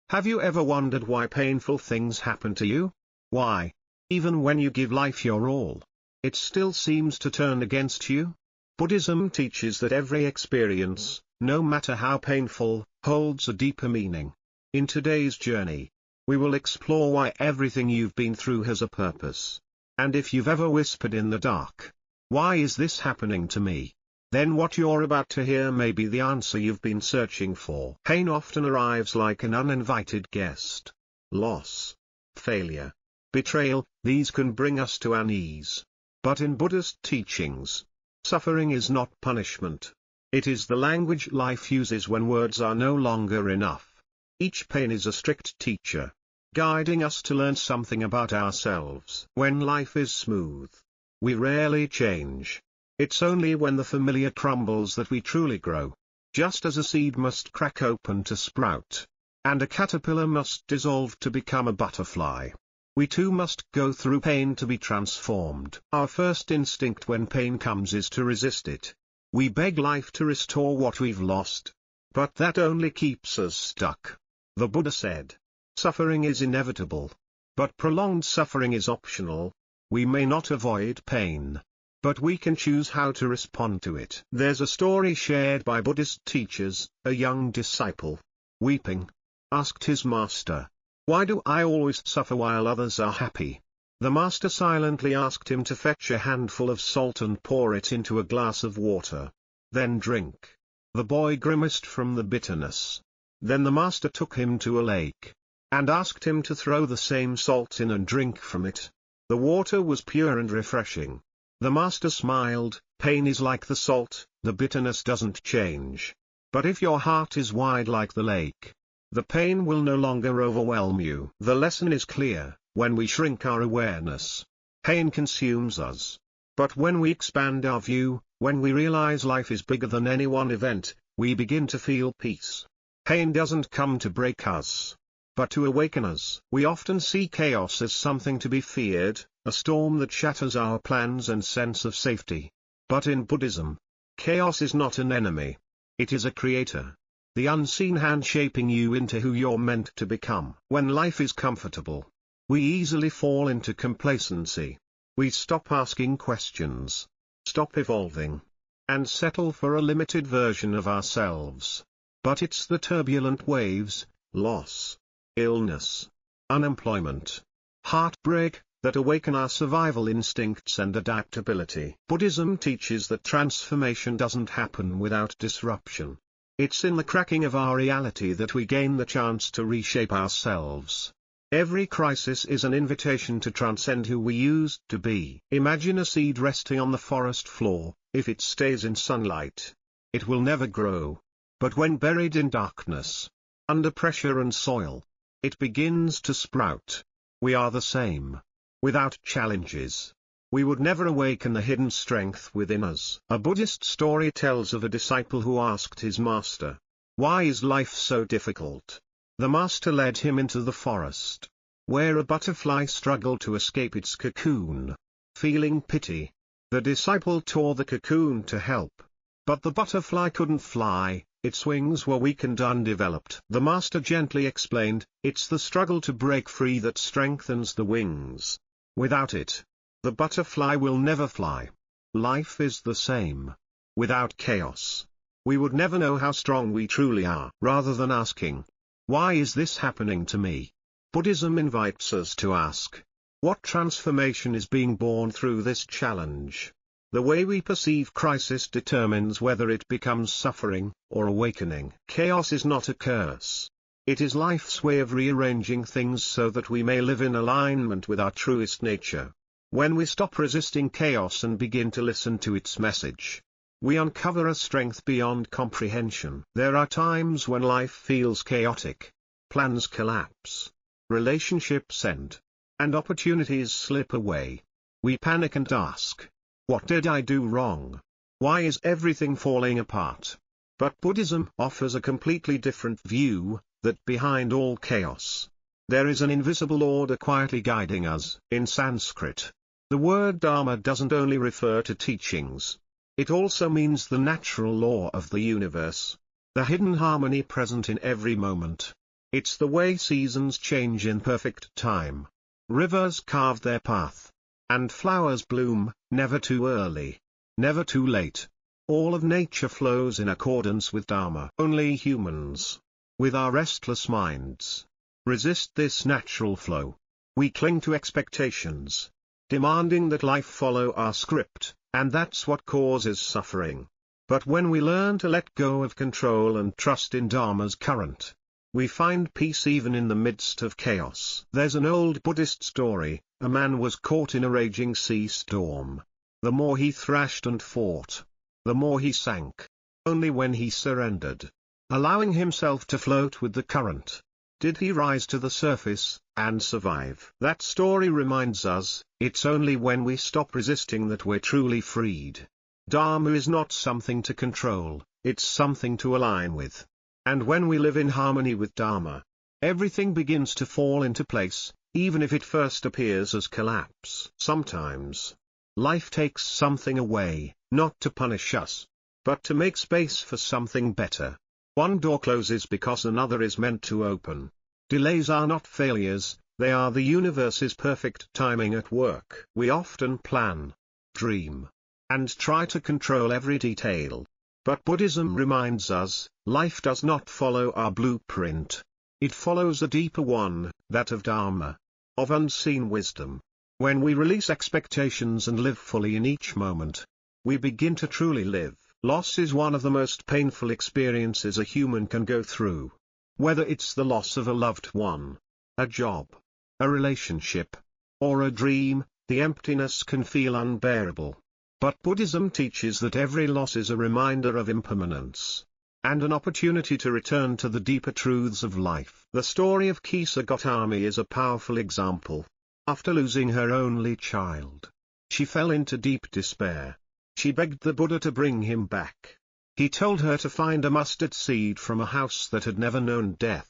Have you ever wondered why painful things happen to you? Why, even when you give life your all, it still seems to turn against you? Buddhism teaches that every experience, no matter how painful, holds a deeper meaning. In today's journey, we will explore why everything you've been through has a purpose. And if you've ever whispered in the dark, "Why is this happening to me?" then what you're about to hear may be the answer you've been searching for. Pain often arrives like an uninvited guest. Loss, failure, betrayal, these can bring us to our knees. But in Buddhist teachings, suffering is not punishment. It is the language life uses when words are no longer enough. Each pain is a strict teacher, guiding us to learn something about ourselves. When life is smooth, we rarely change. It's only when the familiar crumbles that we truly grow. Just as a seed must crack open to sprout, and a caterpillar must dissolve to become a butterfly, we too must go through pain to be transformed. Our first instinct when pain comes is to resist it. We beg life to restore what we've lost. But that only keeps us stuck. The Buddha said, "Suffering is inevitable. But prolonged suffering is optional." We may not avoid pain, but we can choose how to respond to it. There's a story shared by Buddhist teachers. A young disciple, weeping, asked his master, "Why do I always suffer while others are happy?" The master silently asked him to fetch a handful of salt and pour it into a glass of water. "Then drink." The boy grimaced from the bitterness. Then the master took him to a lake, and asked him to throw the same salt in and drink from it. The water was pure and refreshing. The master smiled. Pain is like the salt, the bitterness doesn't change. But if your heart is wide like the lake, the pain will no longer overwhelm you. The lesson is clear: when we shrink our awareness, pain consumes us. But when we expand our view, when we realize life is bigger than any one event, we begin to feel peace. Pain doesn't come to break us, but to awaken us. We often see chaos as something to be feared, a storm that shatters our plans and sense of safety. But in Buddhism, chaos is not an enemy. It is a creator, the unseen hand shaping you into who you're meant to become. When life is comfortable, we easily fall into complacency. We stop asking questions, stop evolving, and settle for a limited version of ourselves. But it's the turbulent waves, loss, illness, unemployment, heartbreak, that awaken our survival instincts and adaptability. Buddhism teaches that transformation doesn't happen without disruption. It's in the cracking of our reality that we gain the chance to reshape ourselves. Every crisis is an invitation to transcend who we used to be. Imagine a seed resting on the forest floor. If it stays in sunlight, it will never grow. But when buried in darkness, under pressure and soil, it begins to sprout. We are the same. Without challenges, we would never awaken the hidden strength within us. A Buddhist story tells of a disciple who asked his master, "Why is life so difficult?" The master led him into the forest, where a butterfly struggled to escape its cocoon. Feeling pity, the disciple tore the cocoon to help. But the butterfly couldn't fly, its wings were weak and undeveloped. The master gently explained, "It's the struggle to break free that strengthens the wings. Without it, the butterfly will never fly." Life is the same. Without chaos, we would never know how strong we truly are. Rather than asking, "Why is this happening to me?" Buddhism invites us to ask, what transformation is being born through this challenge? The way we perceive crisis determines whether it becomes suffering or awakening. Chaos is not a curse. It is life's way of rearranging things so that we may live in alignment with our truest nature. When we stop resisting chaos and begin to listen to its message, we uncover a strength beyond comprehension. There are times when life feels chaotic. Plans collapse, relationships end, and opportunities slip away. We panic and ask, "What did I do wrong? Why is everything falling apart?" But Buddhism offers a completely different view, that behind all chaos, there is an invisible order quietly guiding us. In Sanskrit, the word Dharma doesn't only refer to teachings. It also means the natural law of the universe, the hidden harmony present in every moment. It's the way seasons change in perfect time. Rivers carve their path. And flowers bloom, never too early, never too late. All of nature flows in accordance with Dharma. Only humans, with our restless minds, resist this natural flow. We cling to expectations, demanding that life follow our script, and that's what causes suffering. But when we learn to let go of control and trust in Dharma's current, we find peace even in the midst of chaos. There's an old Buddhist story. A man was caught in a raging sea storm. The more he thrashed and fought, the more he sank. Only when he surrendered, allowing himself to float with the current, did he rise to the surface, and survive. That story reminds us, it's only when we stop resisting that we're truly freed. Dharma is not something to control, it's something to align with. And when we live in harmony with Dharma, everything begins to fall into place, even if it first appears as collapse. Sometimes, life takes something away, not to punish us, but to make space for something better. One door closes because another is meant to open. Delays are not failures, they are the universe's perfect timing at work. We often plan, dream, and try to control every detail. But Buddhism reminds us, life does not follow our blueprint. It follows a deeper one, that of Dharma, of unseen wisdom. When we release expectations and live fully in each moment, we begin to truly live. Loss is one of the most painful experiences a human can go through. Whether it's the loss of a loved one, a job, a relationship, or a dream, the emptiness can feel unbearable. But Buddhism teaches that every loss is a reminder of impermanence, and an opportunity to return to the deeper truths of life. The story of Kisa Gotami is a powerful example. After losing her only child, she fell into deep despair. She begged the Buddha to bring him back. He told her to find a mustard seed from a house that had never known death.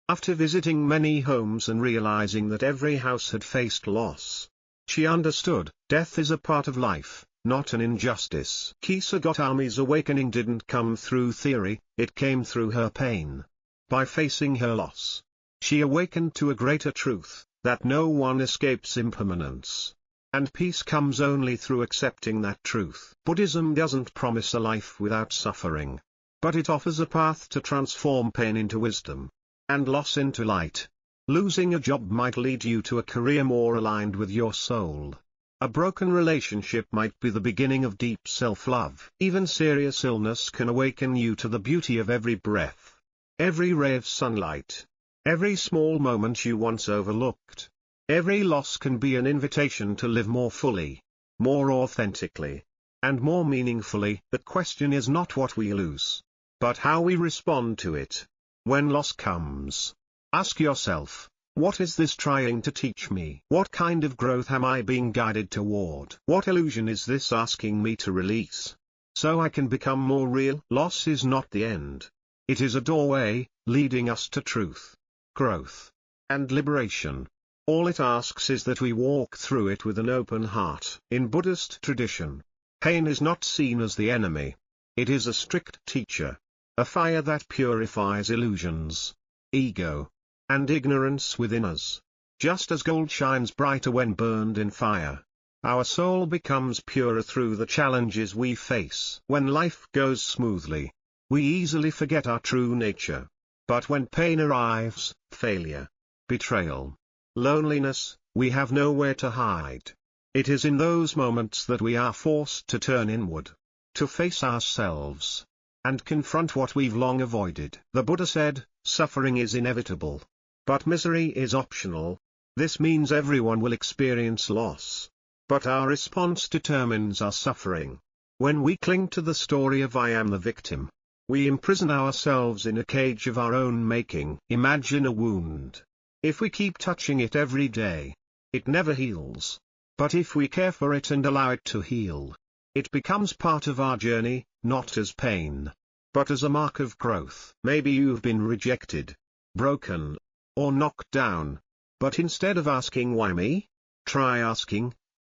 After visiting many homes and realizing that every house had faced loss, she understood, death is a part of life, not an injustice. Kisa Gotami's awakening didn't come through theory, it came through her pain. By facing her loss, she awakened to a greater truth, that no one escapes impermanence. And peace comes only through accepting that truth. Buddhism doesn't promise a life without suffering, but it offers a path to transform pain into wisdom, and loss into light. Losing a job might lead you to a career more aligned with your soul. A broken relationship might be the beginning of deep self-love. Even serious illness can awaken you to the beauty of every breath, every ray of sunlight, every small moment you once overlooked. Every loss can be an invitation to live more fully, more authentically, and more meaningfully. The question is not what we lose, but how we respond to it. When loss comes, ask yourself, what is this trying to teach me? What kind of growth am I being guided toward? What illusion is this asking me to release, so I can become more real? Loss is not the end. It is a doorway, leading us to truth, growth, and liberation. All it asks is that we walk through it with an open heart. In Buddhist tradition, pain is not seen as the enemy. It is a strict teacher, a fire that purifies illusions, ego, and ignorance within us. Just as gold shines brighter when burned in fire, our soul becomes purer through the challenges we face. When life goes smoothly, we easily forget our true nature. But when pain arrives, failure, betrayal, loneliness, we have nowhere to hide. It is in those moments that we are forced to turn inward, to face ourselves, and confront what we've long avoided. The Buddha said, suffering is inevitable, but misery is optional. This means everyone will experience loss, but our response determines our suffering. When we cling to the story of I am the victim, we imprison ourselves in a cage of our own making. Imagine a wound. If we keep touching it every day, it never heals. But if we care for it and allow it to heal, it becomes part of our journey, not as pain, but as a mark of growth. Maybe you've been rejected, broken, or knocked down. But instead of asking why me, try asking,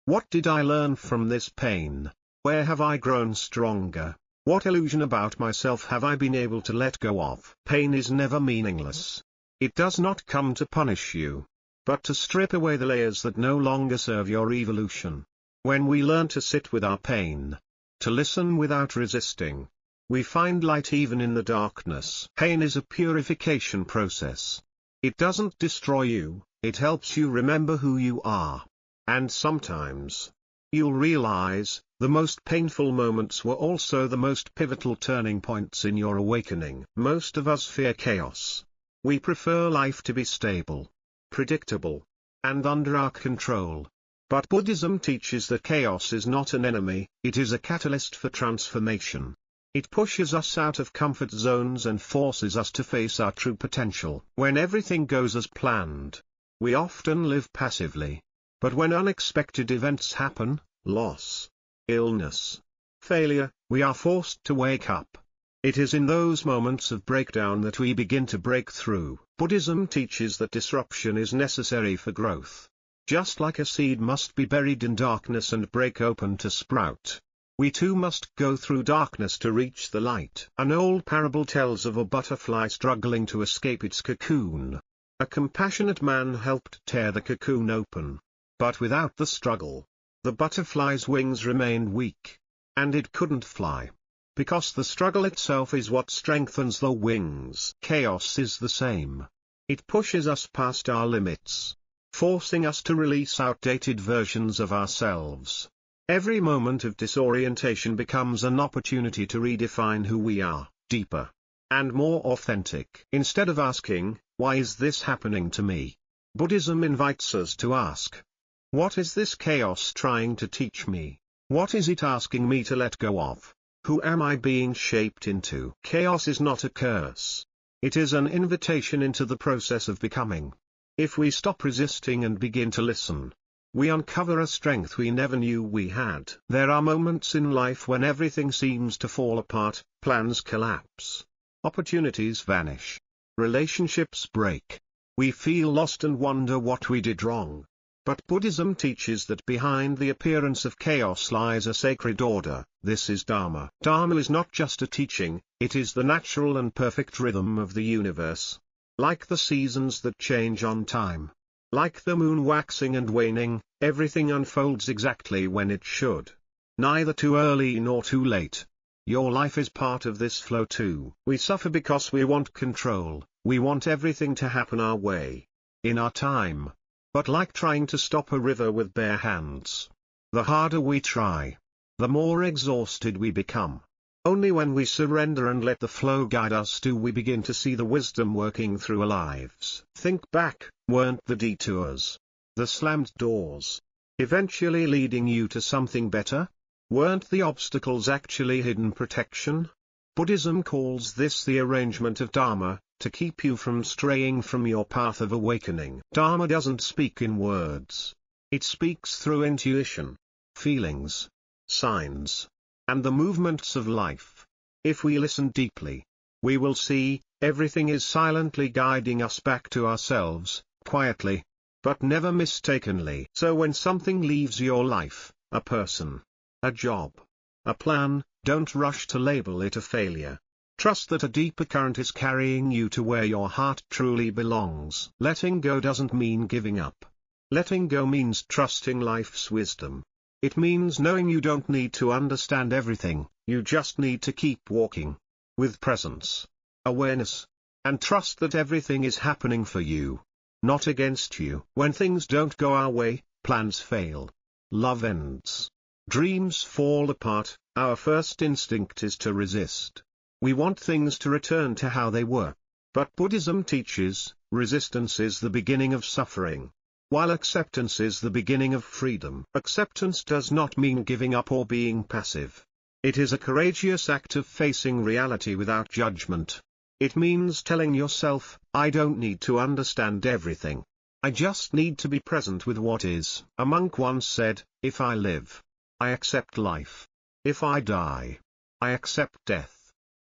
what did I learn from this pain? Where have I grown stronger? What illusion about myself have I been able to let go of? Pain is never meaningless. It does not come to punish you, but to strip away the layers that no longer serve your evolution. When we learn to sit with our pain, to listen without resisting, we find light even in the darkness. Pain is a purification process. It doesn't destroy you, it helps you remember who you are. And sometimes, you'll realize, the most painful moments were also the most pivotal turning points in your awakening. Most of us fear chaos. We prefer life to be stable, predictable, and under our control. But Buddhism teaches that chaos is not an enemy, it is a catalyst for transformation. It pushes us out of comfort zones and forces us to face our true potential. When everything goes as planned, we often live passively. But when unexpected events happen, loss, illness, failure, we are forced to wake up. It is in those moments of breakdown that we begin to break through. Buddhism teaches that disruption is necessary for growth. Just like a seed must be buried in darkness and break open to sprout, we too must go through darkness to reach the light. An old parable tells of a butterfly struggling to escape its cocoon. A compassionate man helped tear the cocoon open. But without the struggle, the butterfly's wings remained weak, and it couldn't fly. Because the struggle itself is what strengthens the wings. Chaos is the same. It pushes us past our limits, forcing us to release outdated versions of ourselves. Every moment of disorientation becomes an opportunity to redefine who we are, deeper and more authentic. Instead of asking, "Why is this happening to me?" Buddhism invites us to ask, "What is this chaos trying to teach me? What is it asking me to let go of? Who am I being shaped into?" Chaos is not a curse. It is an invitation into the process of becoming. If we stop resisting and begin to listen, we uncover a strength we never knew we had. There are moments in life when everything seems to fall apart, plans collapse, opportunities vanish, relationships break. We feel lost and wonder what we did wrong. But Buddhism teaches that behind the appearance of chaos lies a sacred order. This is Dharma. Dharma is not just a teaching, it is the natural and perfect rhythm of the universe. Like the seasons that change on time, like the moon waxing and waning, everything unfolds exactly when it should. Neither too early nor too late. Your life is part of this flow too. We suffer because we want control, we want everything to happen our way, in our time. But like trying to stop a river with bare hands, the harder we try, the more exhausted we become. Only when we surrender and let the flow guide us do we begin to see the wisdom working through our lives. Think back, weren't the detours, the slammed doors, eventually leading you to something better? Weren't the obstacles actually hidden protection? Buddhism calls this the arrangement of Dharma, to keep you from straying from your path of awakening. Dharma doesn't speak in words. It speaks through intuition, feelings, signs, and the movements of life. If we listen deeply, we will see, everything is silently guiding us back to ourselves, quietly, but never mistakenly. So when something leaves your life, a person, a job, a plan, don't rush to label it a failure. Trust that a deeper current is carrying you to where your heart truly belongs. Letting go doesn't mean giving up. Letting go means trusting life's wisdom. It means knowing you don't need to understand everything, you just need to keep walking. With presence, awareness, and trust that everything is happening for you, not against you. When things don't go our way, plans fail, love ends, dreams fall apart, our first instinct is to resist. We want things to return to how they were. But Buddhism teaches, resistance is the beginning of suffering, while acceptance is the beginning of freedom. Acceptance does not mean giving up or being passive. It is a courageous act of facing reality without judgment. It means telling yourself, I don't need to understand everything. I just need to be present with what is. A monk once said, if I live, I accept life. If I die, I accept death.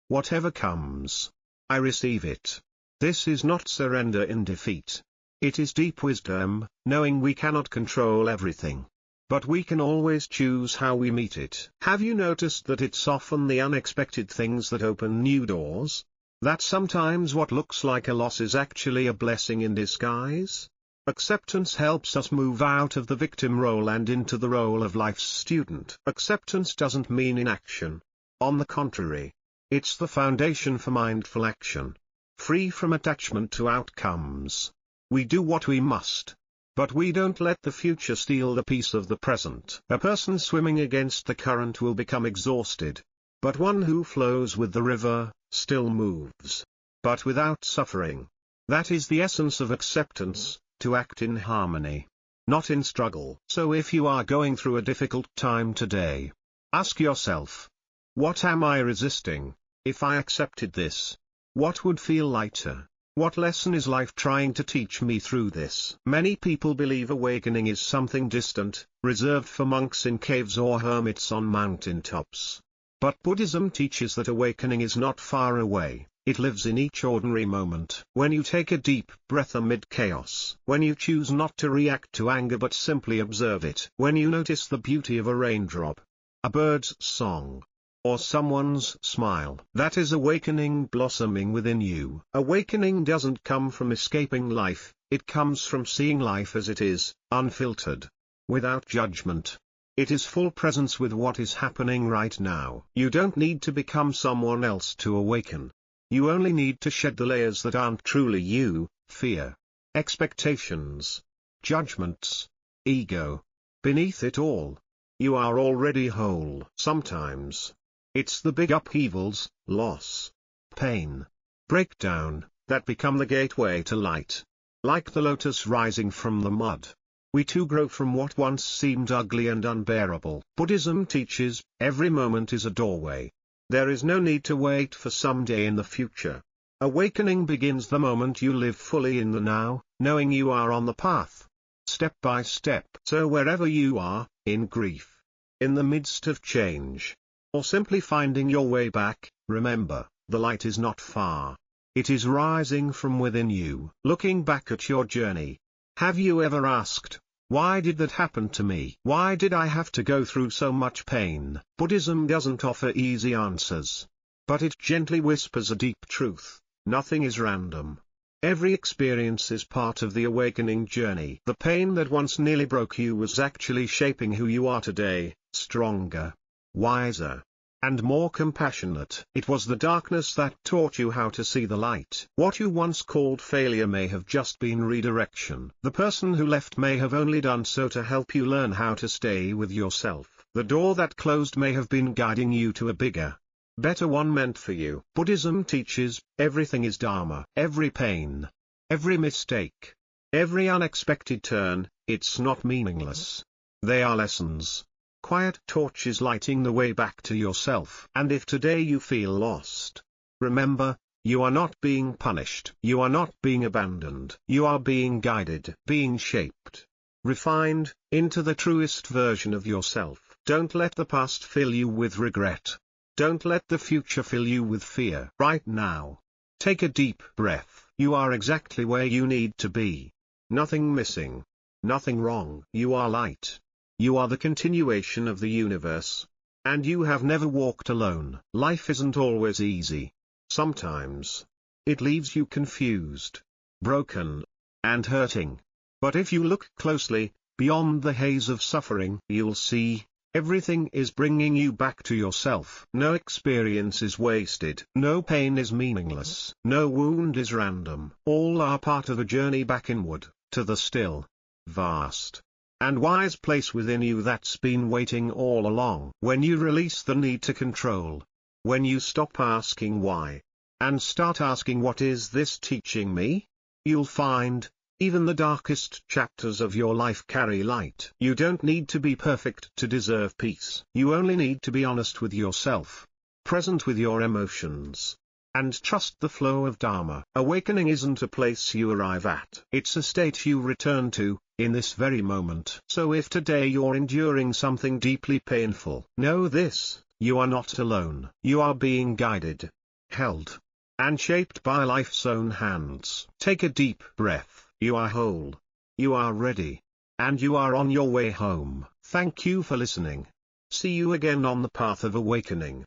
Whatever comes, I receive it. This is not surrender in defeat. It is deep wisdom, knowing we cannot control everything, but we can always choose how we meet it. Have you noticed that it's often the unexpected things that open new doors? That sometimes what looks like a loss is actually a blessing in disguise? Acceptance helps us move out of the victim role and into the role of life's student. Acceptance doesn't mean inaction. On the contrary, it's the foundation for mindful action. Free from attachment to outcomes. We do what we must. But we don't let the future steal the peace of the present. A person swimming against the current will become exhausted. But one who flows with the river, still moves. But without suffering. That is the essence of acceptance, to act in harmony. Not in struggle. So if you are going through a difficult time today, ask yourself, what am I resisting? If I accepted this, what would feel lighter? What lesson is life trying to teach me through this? Many people believe awakening is something distant, reserved for monks in caves or hermits on mountaintops. But Buddhism teaches that awakening is not far away, it lives in each ordinary moment. When you take a deep breath amid chaos. When you choose not to react to anger but simply observe it. When you notice the beauty of a raindrop, a bird's song, or someone's smile. That is awakening blossoming within you. Awakening doesn't come from escaping life, it comes from seeing life as it is, unfiltered, without judgment. It is full presence with what is happening right now. You don't need to become someone else to awaken. You only need to shed the layers that aren't truly you: fear, expectations, judgments, ego. Beneath it all, you are already whole. Sometimes, it's the big upheavals, loss, pain, breakdown, that become the gateway to light. Like the lotus rising from the mud, we too grow from what once seemed ugly and unbearable. Buddhism teaches, every moment is a doorway. There is no need to wait for someday in the future. Awakening begins the moment you live fully in the now, knowing you are on the path, step by step. So wherever you are, in grief, in the midst of change, or simply finding your way back, remember, the light is not far. It is rising from within you. Looking back at your journey, have you ever asked, why did that happen to me? Why did I have to go through so much pain? Buddhism doesn't offer easy answers, but it gently whispers a deep truth: nothing is random. Every experience is part of the awakening journey. The pain that once nearly broke you was actually shaping who you are today, stronger, wiser, and more compassionate. It was the darkness that taught you how to see the light. What you once called failure may have just been redirection. The person who left may have only done so to help you learn how to stay with yourself. The door that closed may have been guiding you to a bigger, better one meant for you. Buddhism teaches, everything is Dharma. Every pain, every mistake, every unexpected turn, it's not meaningless. They are lessons. Quiet torches lighting the way back to yourself. And if today you feel lost, remember, you are not being punished. You are not being abandoned. You are being guided, being shaped, refined, into the truest version of yourself. Don't let the past fill you with regret. Don't let the future fill you with fear. Right now, take a deep breath. You are exactly where you need to be. Nothing missing. Nothing wrong. You are light. You are the continuation of the universe. And you have never walked alone. Life isn't always easy. Sometimes, it leaves you confused, broken, and hurting. But if you look closely, beyond the haze of suffering, you'll see, everything is bringing you back to yourself. No experience is wasted. No pain is meaningless. No wound is random. All are part of a journey back inward, to the still, vast, and wise place within you that's been waiting all along. When you release the need to control, when you stop asking why, and start asking what is this teaching me, you'll find, even the darkest chapters of your life carry light. You don't need to be perfect to deserve peace. You only need to be honest with yourself, present with your emotions, and trust the flow of Dharma. Awakening isn't a place you arrive at. It's a state you return to, in this very moment. So if today you're enduring something deeply painful, know this: you are not alone. You are being guided, held, and shaped by life's own hands. Take a deep breath. You are whole. You are ready. And you are on your way home. Thank you for listening. See you again on the path of awakening.